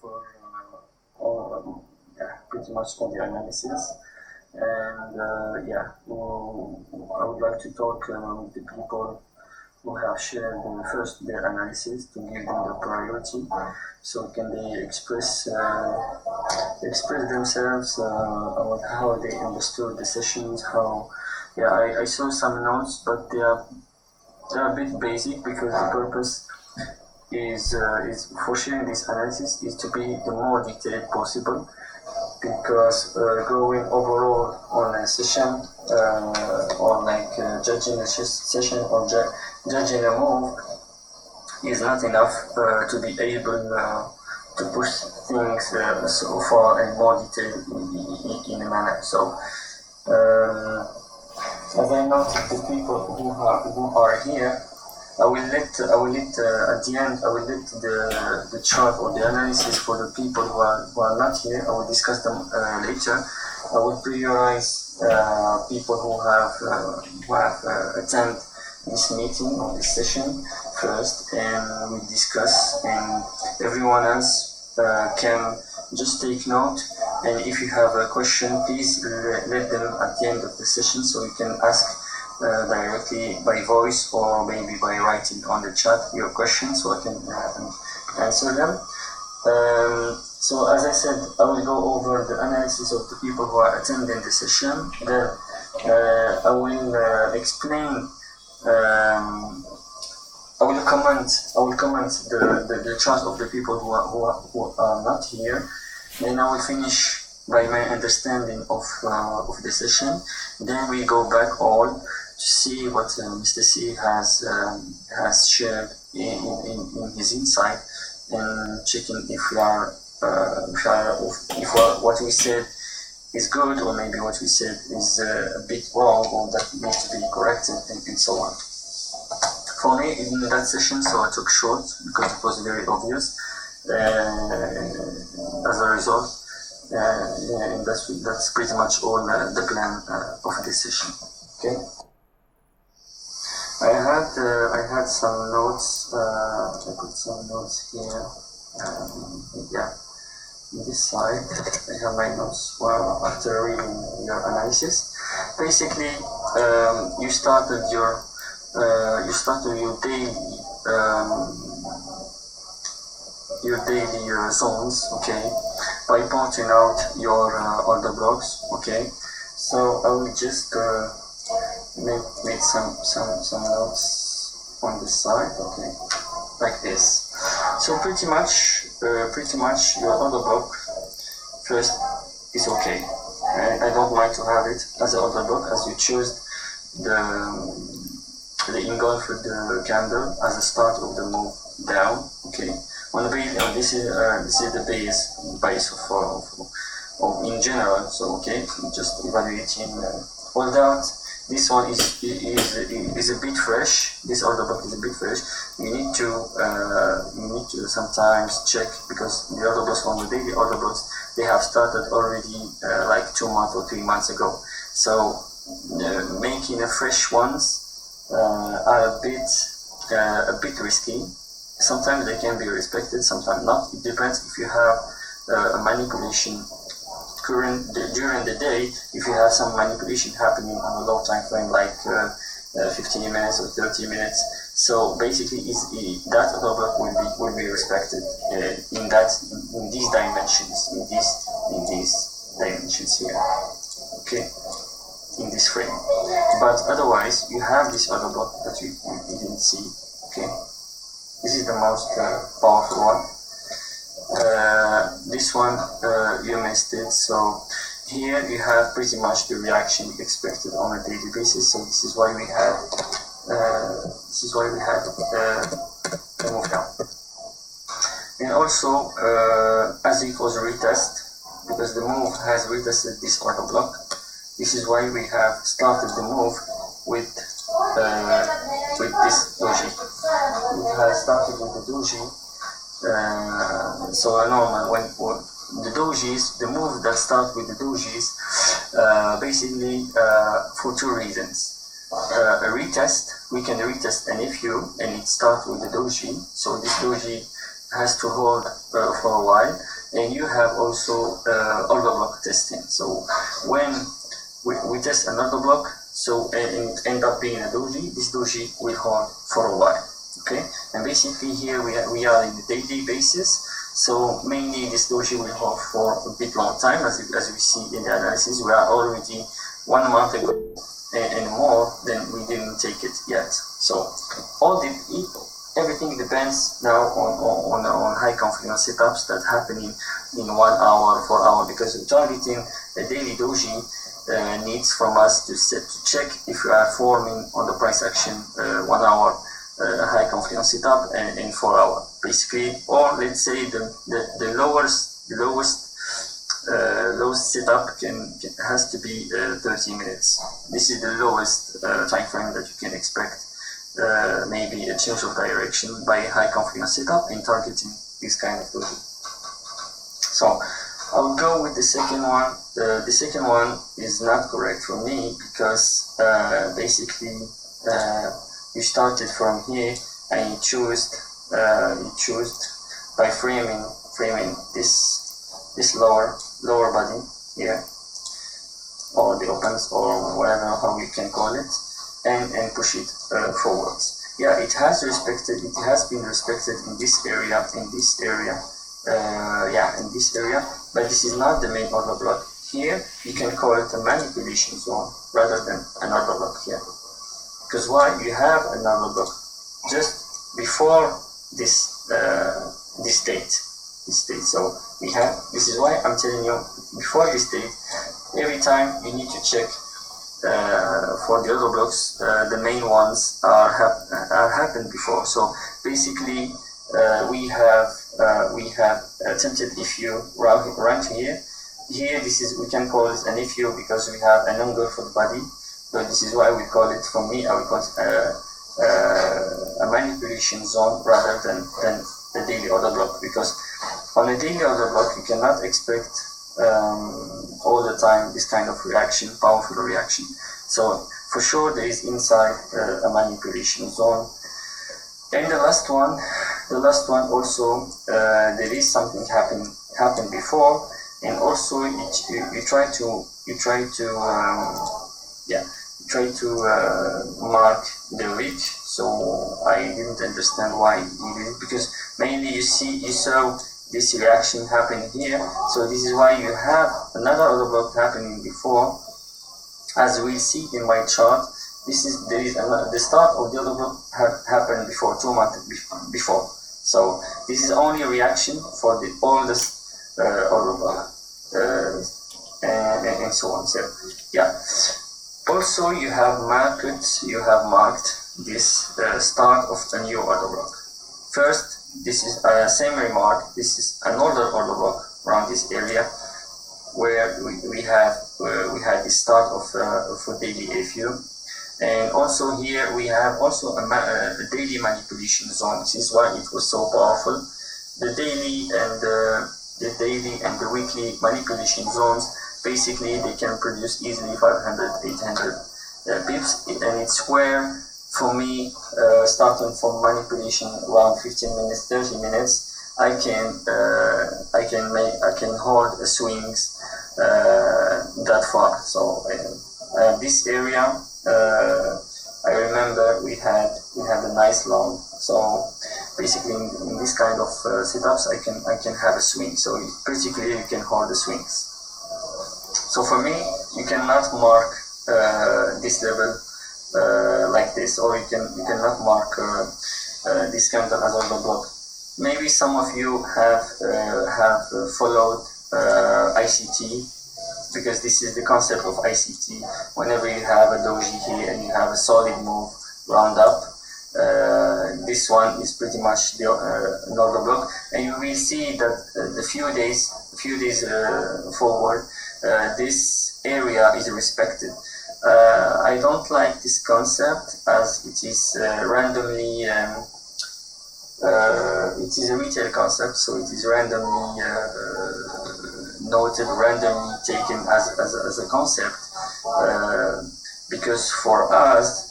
over pretty much all the analysis. And I would like to talk with the people who have shared first their analysis to give them the priority, so can they express themselves about how they understood the sessions. I saw some notes, but they're a bit basic, because the purpose is for sharing this analysis is to be the more detailed possible, because going overall on a session or judging a session or judging a move is not enough to be able to push things so far and more detailed in a manner. So as I noted, the people who are here, I will let at the end, I will let the chart or the analysis for the people who are not here. I will discuss them later. I will prioritize people who have attended this meeting or this session first, and we discuss, and everyone else can just take note. And if you have a question, please let them at the end of the session, so you can ask directly by voice or maybe by writing on the chat your questions, so I can answer them. So as I said, I will go over the analysis of the people who are attending the session. Then I will explain. I will comment the chart of the people who are not here. Then I will finish by my understanding of the session. Then we go back all to see what Mr. C has shared in his insight, and checking if what we said is good, or maybe what we said is a bit wrong, or that needs to be corrected, and so on. For me, in that session, so I took short because it was very obvious. As a result, and that's pretty much all the plan of this session. Okay. I had some notes. I put some notes here. On this side, I have my notes. Well, after reading your analysis, basically, you started your daily zones, okay, by pointing out your order blocks, okay. So I will just make some notes on the side, okay, like this. So pretty much your order block first is okay. I don't mind to have it as an order block, as you choose the engulf with the candle as a start of the move down, okay. This is the base of in general. So okay, just evaluating all that. This one is a bit fresh. This order block is a bit fresh. You need to sometimes check, because the order blocks on the daily order blocks, they have started already like 2 months or 3 months ago. So making a fresh ones are a bit risky. Sometimes they can be respected, sometimes not. It depends if you have a manipulation during the day. If you have some manipulation happening on a low time frame, like 15 minutes or 30 minutes, so basically that order block will be respected in these dimensions, in these dimensions here, okay, in this frame. But otherwise, you have this order block that you didn't see, okay. This is the most powerful one. This one you missed it. So here you have pretty much the reaction expected on a daily basis. So this is why we have the move down. And also, as it was a retest, because the move has retested this order block, this is why we have started the move with this doji. We have started with the doji. So normal when the dojis, the moves that start with the dojis, basically for two reasons. A retest, we can retest an FU, and it starts with the doji. So this doji has to hold for a while, and you have also order block testing. So when we test another block, so and it end up being a doji, this doji will hold for a while. Okay, and basically here we are in the daily basis. So mainly this doji will hold for a bit long time, as we see in the analysis. We are already 1 month ago and more, then we didn't take it yet. So everything depends now on high confidence setups that happen in 1 hour, 4 hours, because targeting a daily doji needs from us to check if we are forming on the price action 1 hour high confidence setup and 4 hour basically, or let's say the lowest setup has to be 30 minutes. This is the lowest time frame that you can expect. Maybe a change of direction by high confidence setup in targeting this kind of doji. So I will go with the second one. The second one is not correct for me because basically you started from here and you choose by framing this lower body here, or the opens, or whatever how you can call it, and push it forwards. Yeah, it has been respected in this area, in this area, but this is not the main order block. Here you can call it a manipulation zone rather than an order block here. Because why? You have another block just before this state. So we have. This is why I'm telling you, before this state, every time you need to check for the other blocks. The main ones are happened before. So basically, we have attempted. If you run here, this is, we can call it an FU because we have an angle for the body. But this is why we call it, for me, I would call it a manipulation zone rather than the daily order block, because on a daily order block you cannot expect all the time this kind of reaction, powerful reaction. So for sure there is inside a manipulation zone. And the last one also, there is something happened before, and also you try to mark the wick. So I didn't understand why you did it, because mainly you saw this reaction happening here. So this is why you have another order block happening before. As we see in my chart, the start of the other block happened before, 2 months before. So this is only a reaction for the oldest order block, and so on. So yeah. Also, you have marked this start of a new order block. First, this is same remark. This is an older order block around this area where we had the start of a daily FU, and also here we have also a daily manipulation zone. This is why it was so powerful. The daily and the weekly manipulation zones. Basically, they can produce easily 500, 800 pips, and it's where, for me, starting from manipulation around 15 minutes, 30 minutes, I can hold swings that far. So this area, I remember we had a nice long. So basically, in this kind of setups, I can have a swing. So pretty clear, you can hold the swings. So for me, you cannot mark this level like this, or you cannot mark this candle as order block. Maybe some of you have followed ICT, because this is the concept of ICT. Whenever you have a doji here and you have a solid move round up, this one is pretty much the order block, and you will see that the few days forward. This area is respected. I don't like this concept, as it is randomly. It is a retail concept, so it is randomly noted, randomly taken as a concept. Because for us,